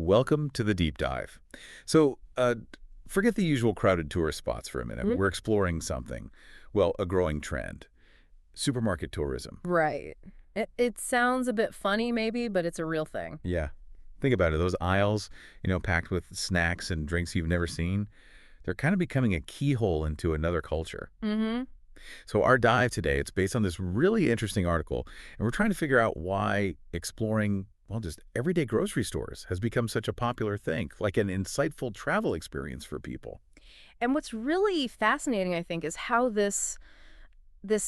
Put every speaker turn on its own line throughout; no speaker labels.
Welcome to the deep dive. So, forget the usual crowded tourist spots for a minute.
Mhm.
We're exploring something. Well, a growing trend. Supermarket tourism.
Right. It sounds a bit funny maybe, but it's a real thing.
Yeah. Think about it. Those aisles, packed with snacks and drinks you've never seen, they're kind of becoming a keyhole into another culture.
Mm-hmm.
So our dive today, it's based on this really interesting article, and we're trying to figure out why exploring, well, just everyday grocery stores has become such a popular thing, like an insightful travel experience for people.
And what's really fascinating, I think, is how this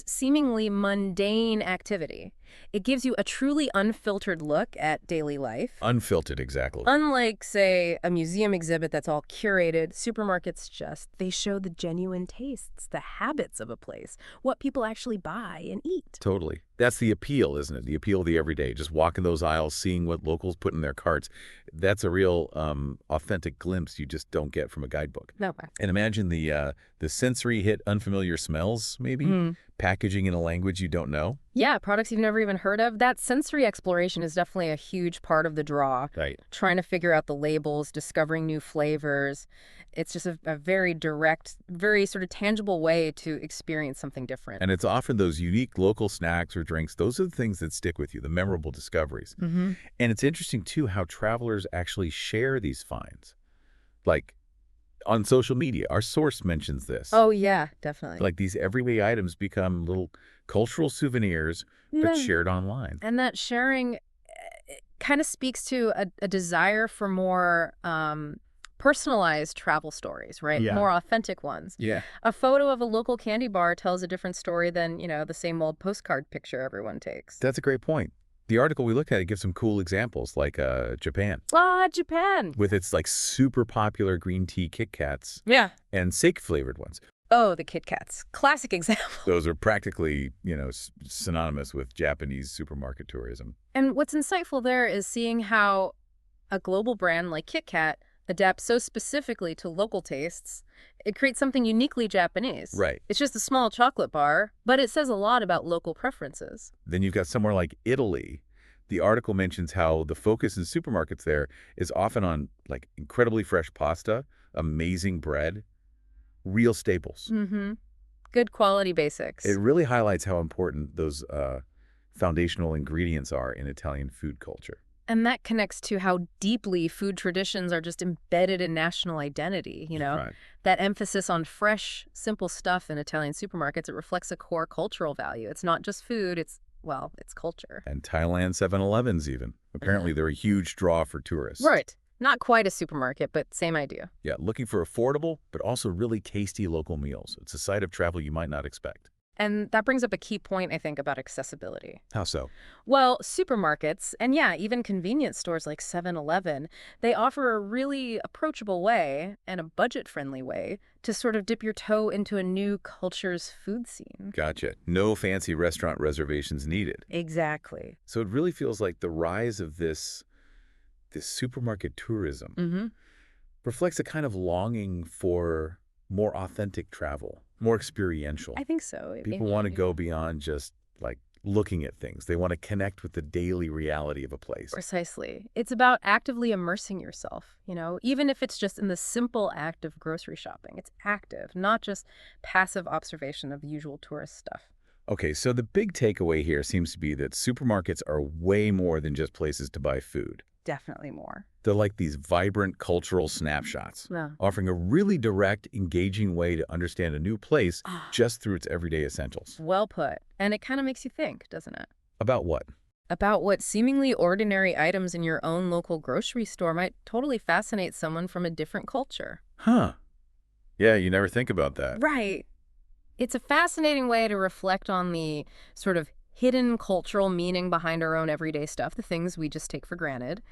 seemingly mundane activity, it gives you a truly unfiltered look at daily life.
Unfiltered, exactly.
Unlike, say, a museum exhibit that's all curated, supermarkets they show the genuine tastes, the habits of a place, what people actually buy and eat.
Totally. That's the appeal, isn't it? The appeal of the everyday. Just walking those aisles, seeing what locals put in their carts. That's a real authentic glimpse you just don't get from a guidebook.
No way.
And imagine the sensory hit, unfamiliar smells, maybe, packaging in a language you don't know.
Yeah, products you've never even heard of. That sensory exploration is definitely a huge part of the draw.
Right.
Trying to figure out the labels, discovering new flavors. It's just a very direct, very sort of tangible way to experience something different.
And it's often those unique local snacks or drinks. Those are the things that stick with you, the memorable discoveries.
Mm-hmm.
And it's interesting, too, how travelers actually share these finds. Like on social media, our source mentions this.
Oh, yeah, definitely.
Like these everyday items become little cultural souvenirs, but
Yeah.
shared online.
And that sharing kind of speaks to a desire for more personalized travel stories, right?
Yeah.
More authentic ones.
Yeah.
A photo of a local candy bar tells a different story than, the same old postcard picture everyone takes.
That's a great point. The article we looked at, it gives some cool examples, like Japan,
Ah, Japan.
with its like super popular green tea Kit Kats
Yeah.
and sake flavored ones.
Oh, the Kit Kats. Classic example.
Those are practically, synonymous with Japanese supermarket tourism.
And what's insightful there is seeing how a global brand like Kit Kat adapts so specifically to local tastes. It creates something uniquely Japanese.
Right.
It's just a small chocolate bar, but it says a lot about local preferences.
Then you've got somewhere like Italy. The article mentions how the focus in supermarkets there is often on like incredibly fresh pasta, amazing bread, real staples.
Mm-hmm. Good quality basics.
It really highlights how important those foundational ingredients are in Italian food culture.
And that connects to how deeply food traditions are just embedded in national identity,
Right.
That emphasis on fresh, simple stuff in Italian supermarkets, it reflects a core cultural value. It's not just food, it's culture.
And Thailand 7-Elevens even. Apparently they're a huge draw for tourists.
Right. Not quite a supermarket, but same idea.
Yeah, looking for affordable, but also really tasty local meals. It's a site of travel you might not expect.
And that brings up a key point, I think, about accessibility.
How so?
Well, supermarkets, and yeah, even convenience stores like 7-Eleven, they offer a really approachable way and a budget-friendly way to sort of dip your toe into a new culture's food scene.
Gotcha. No fancy restaurant reservations needed.
Exactly.
So it really feels like the rise of this supermarket tourism
Mm-hmm.
reflects a kind of longing for more authentic travel, more experiential.
I think so.
People want to go beyond just like looking at things. They want to connect with the daily reality of a place.
Precisely. It's about actively immersing yourself, even if it's just in the simple act of grocery shopping. It's active, not just passive observation of usual tourist stuff.
Okay, so the big takeaway here seems to be that supermarkets are way more than just places to buy food.
Definitely more.
They're like these vibrant cultural snapshots,
Yeah.
offering a really direct, engaging way to understand a new place just through its everyday essentials.
Well put. And it kind of makes you think, doesn't it?
About what?
About what seemingly ordinary items in your own local grocery store might totally fascinate someone from a different culture.
Huh. Yeah, you never think about that.
Right. It's a fascinating way to reflect on the sort of hidden cultural meaning behind our own everyday stuff, the things we just take for granted.